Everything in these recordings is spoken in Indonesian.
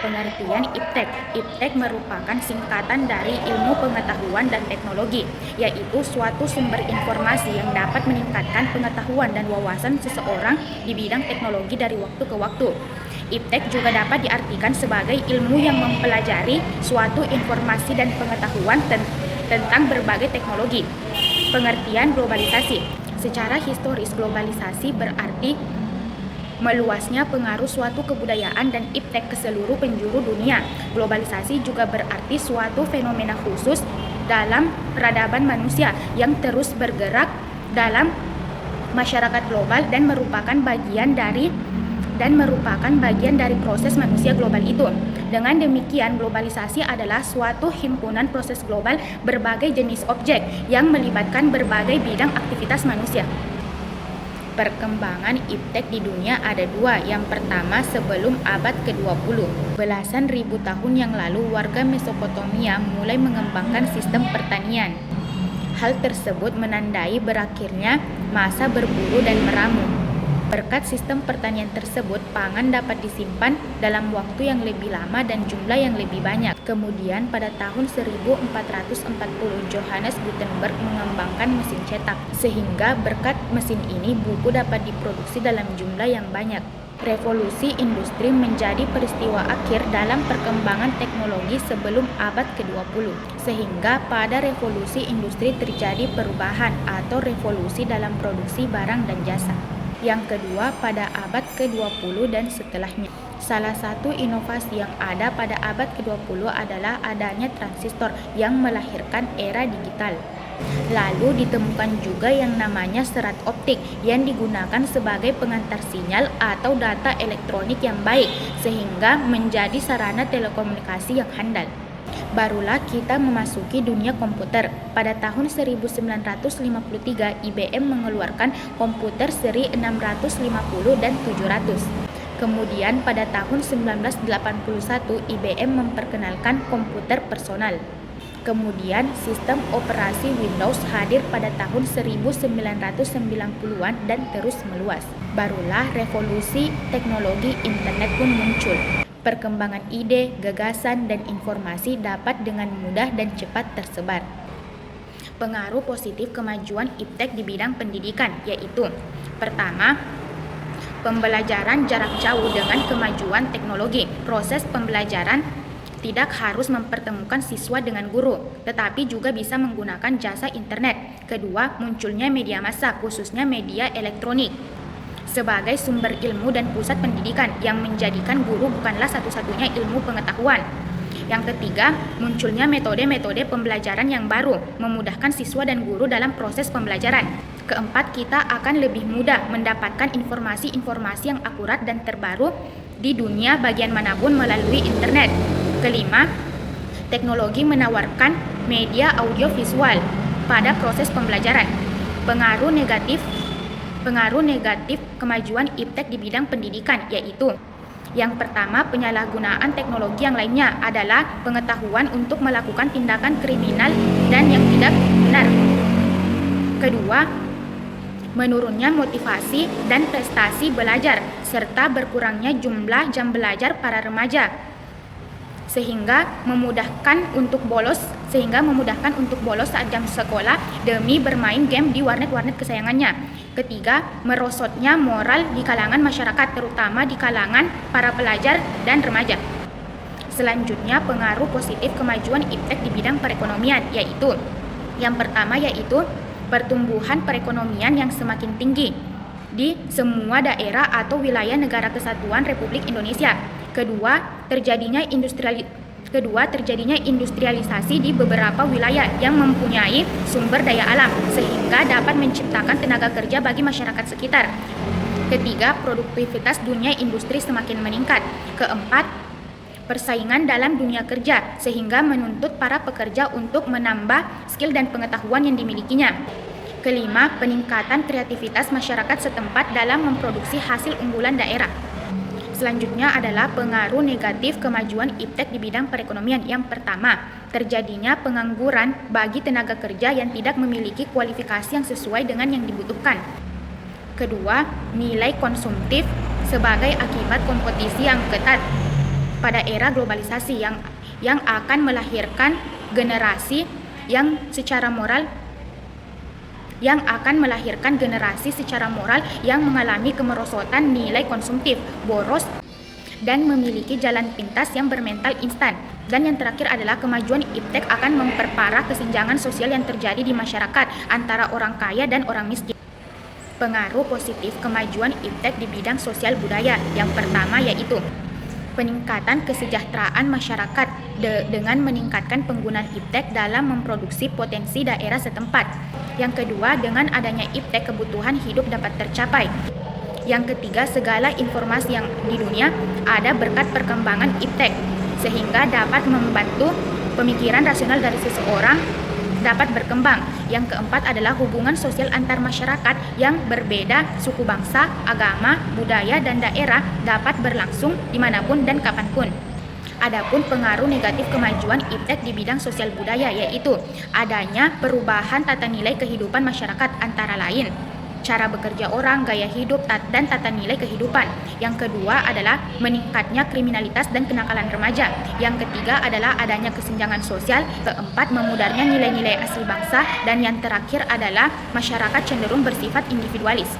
Pengertian IPTEK. IPTEK merupakan singkatan dari Ilmu Pengetahuan dan Teknologi, yaitu suatu sumber informasi yang dapat meningkatkan pengetahuan dan wawasan seseorang di bidang teknologi dari waktu ke waktu. IPTEK juga dapat diartikan sebagai ilmu yang mempelajari suatu informasi dan pengetahuan tentang berbagai teknologi. Pengertian globalisasi. Secara historis, globalisasi berarti meluasnya pengaruh suatu kebudayaan dan IPTEK ke seluruh penjuru dunia. Globalisasi juga berarti suatu fenomena khusus dalam peradaban manusia yang terus bergerak dalam masyarakat global dan merupakan bagian dari proses manusia global itu. Dengan demikian, globalisasi adalah suatu himpunan proses global berbagai jenis objek yang melibatkan berbagai bidang aktivitas manusia. Perkembangan IPTEK di dunia ada dua. Yang pertama, sebelum abad ke-20. Belasan ribu tahun yang lalu, warga Mesopotamia mulai mengembangkan sistem pertanian. Hal tersebut menandai berakhirnya masa berburu dan meramu. Berkat sistem pertanian tersebut, pangan dapat disimpan dalam waktu yang lebih lama dan jumlah yang lebih banyak. Kemudian pada tahun 1440, Johannes Gutenberg mengembangkan mesin cetak, sehingga berkat mesin ini buku dapat diproduksi dalam jumlah yang banyak. Revolusi industri menjadi peristiwa akhir dalam perkembangan teknologi sebelum abad ke-20, sehingga pada revolusi industri terjadi perubahan atau revolusi dalam produksi barang dan jasa. Yang kedua, pada abad ke-20 dan setelahnya. Salah satu inovasi yang ada pada abad ke-20 adalah adanya transistor yang melahirkan era digital. Lalu ditemukan juga yang namanya serat optik yang digunakan sebagai pengantar sinyal atau data elektronik yang baik, sehingga menjadi sarana telekomunikasi yang handal. Barulah kita memasuki dunia komputer. Pada tahun 1953, IBM mengeluarkan komputer seri 650 dan 700. Kemudian pada tahun 1981, IBM memperkenalkan komputer personal. Kemudian sistem operasi Windows hadir pada tahun 1990-an dan terus meluas. Barulah revolusi teknologi internet pun muncul. Perkembangan ide, gagasan, dan informasi dapat dengan mudah dan cepat tersebar. Pengaruh positif kemajuan IPTEK di bidang pendidikan, yaitu: pertama, pembelajaran jarak jauh dengan kemajuan teknologi. Proses pembelajaran tidak harus mempertemukan siswa dengan guru, tetapi juga bisa menggunakan jasa internet. Kedua, munculnya media massa, khususnya media elektronik, sebagai sumber ilmu dan pusat pendidikan yang menjadikan guru bukanlah satu-satunya ilmu pengetahuan. Yang ketiga, munculnya metode-metode pembelajaran yang baru, memudahkan siswa dan guru dalam proses pembelajaran. Keempat, kita akan lebih mudah mendapatkan informasi-informasi yang akurat dan terbaru di dunia bagian manapun melalui internet. Kelima, teknologi menawarkan media audiovisual pada proses pembelajaran. Pengaruh negatif kemajuan IPTEK di bidang pendidikan, yaitu: yang pertama, penyalahgunaan teknologi yang lainnya adalah pengetahuan untuk melakukan tindakan kriminal dan yang tidak benar. Kedua, menurunnya motivasi dan prestasi belajar serta berkurangnya jumlah jam belajar para remaja sehingga memudahkan untuk bolos saat jam sekolah demi bermain game di warnet-warnet kesayangannya. Ketiga, merosotnya moral di kalangan masyarakat, terutama di kalangan para pelajar dan remaja. Selanjutnya, pengaruh positif kemajuan IPTEK di bidang perekonomian, yaitu: yang pertama yaitu pertumbuhan perekonomian yang semakin tinggi di semua daerah atau wilayah Negara Kesatuan Republik Indonesia. Kedua, terjadinya industrialisasi di beberapa wilayah yang mempunyai sumber daya alam sehingga dapat menciptakan tenaga kerja bagi masyarakat sekitar. Ketiga, produktivitas dunia industri semakin meningkat. Keempat, persaingan dalam dunia kerja sehingga menuntut para pekerja untuk menambah skill dan pengetahuan yang dimilikinya. Kelima, peningkatan kreativitas masyarakat setempat dalam memproduksi hasil unggulan daerah. Selanjutnya adalah pengaruh negatif kemajuan IPTEK di bidang perekonomian. Yang pertama, terjadinya pengangguran bagi tenaga kerja yang tidak memiliki kualifikasi yang sesuai dengan yang dibutuhkan. Kedua, nilai konsumtif sebagai akibat kompetisi yang ketat. pada era globalisasi yang akan melahirkan generasi yang secara moral yang mengalami kemerosotan nilai konsumtif, boros, dan memiliki jalan pintas yang bermental instan. Dan yang terakhir adalah kemajuan iptek akan memperparah kesenjangan sosial yang terjadi di masyarakat antara orang kaya dan orang miskin. Pengaruh positif kemajuan iptek di bidang sosial budaya yang pertama yaitu peningkatan kesejahteraan masyarakat dengan meningkatkan penggunaan iptek dalam memproduksi potensi daerah setempat. Yang kedua, dengan adanya iptek kebutuhan hidup dapat tercapai. Yang ketiga, segala informasi yang di dunia ada berkat perkembangan iptek, sehingga dapat membantu pemikiran rasional dari seseorang dapat berkembang. Yang keempat adalah hubungan sosial antar masyarakat yang berbeda suku bangsa, agama, budaya, dan daerah dapat berlangsung dimanapun dan kapanpun. Adapun pengaruh negatif kemajuan iptek di bidang sosial budaya yaitu adanya perubahan tata nilai kehidupan masyarakat, antara lain cara bekerja orang, gaya hidup, dan tata nilai kehidupan. Yang kedua adalah meningkatnya kriminalitas dan kenakalan remaja. Yang ketiga adalah adanya kesenjangan sosial. Keempat, memudarnya nilai-nilai asli bangsa. Dan yang terakhir adalah masyarakat cenderung bersifat individualis.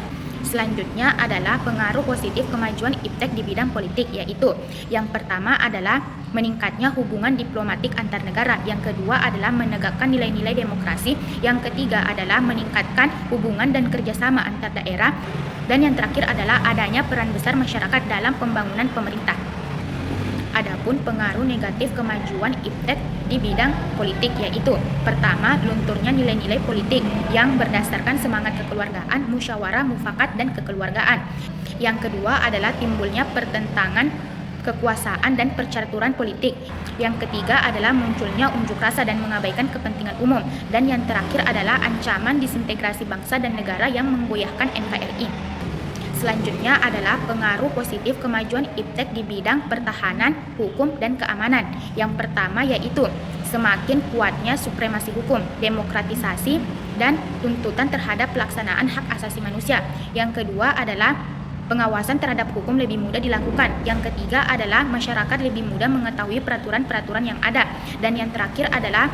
Selanjutnya adalah pengaruh positif kemajuan iptek di bidang politik, yaitu yang pertama adalah meningkatnya hubungan diplomatik antar negara, yang kedua adalah menegakkan nilai-nilai demokrasi, yang ketiga adalah meningkatkan hubungan dan kerjasama antar daerah, dan yang terakhir adalah adanya peran besar masyarakat dalam pembangunan pemerintah. Adapun pengaruh negatif kemajuan iptek di bidang politik yaitu pertama, lunturnya nilai-nilai politik yang berdasarkan semangat kekeluargaan, musyawarah, mufakat, dan kekeluargaan. Yang kedua adalah timbulnya pertentangan kekuasaan dan percaturan politik. Yang ketiga adalah munculnya unjuk rasa dan mengabaikan kepentingan umum. Dan yang terakhir adalah ancaman disintegrasi bangsa dan negara yang menggoyahkan NKRI. Selanjutnya adalah pengaruh positif kemajuan iptek di bidang pertahanan, hukum, dan keamanan. Yang pertama yaitu semakin kuatnya supremasi hukum, demokratisasi, dan tuntutan terhadap pelaksanaan hak asasi manusia. Yang kedua adalah pengawasan terhadap hukum lebih mudah dilakukan. Yang ketiga adalah masyarakat lebih mudah mengetahui peraturan-peraturan yang ada. Dan yang terakhir adalah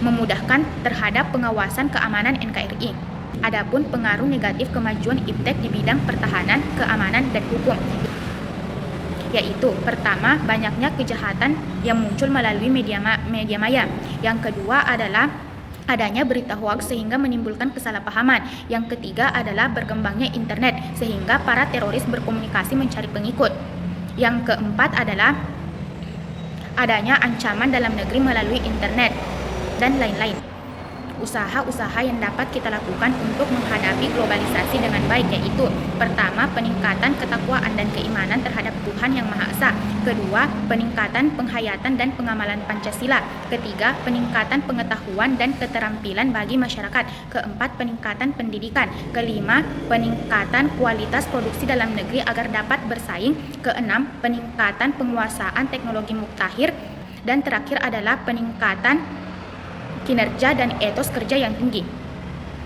memudahkan terhadap pengawasan keamanan NKRI. Adapun pengaruh negatif kemajuan iptek di bidang pertahanan, keamanan, dan hukum yaitu pertama, banyaknya kejahatan yang muncul melalui media maya. Yang kedua adalah adanya berita hoaks sehingga menimbulkan kesalahpahaman. Yang ketiga adalah berkembangnya internet sehingga para teroris berkomunikasi mencari pengikut. Yang keempat adalah adanya ancaman dalam negeri melalui internet dan lain-lain. Usaha-usaha yang dapat kita lakukan untuk menghadapi globalisasi dengan baik yaitu pertama, peningkatan ketakwaan dan keimanan terhadap Tuhan Yang Maha Esa. Kedua, peningkatan penghayatan dan pengamalan Pancasila. Ketiga, peningkatan pengetahuan dan keterampilan bagi masyarakat. Keempat, peningkatan pendidikan. Kelima, peningkatan kualitas produksi dalam negeri agar dapat bersaing. Keenam, peningkatan penguasaan teknologi muktahir. Dan terakhir adalah peningkatan kinerja dan etos kerja yang tinggi.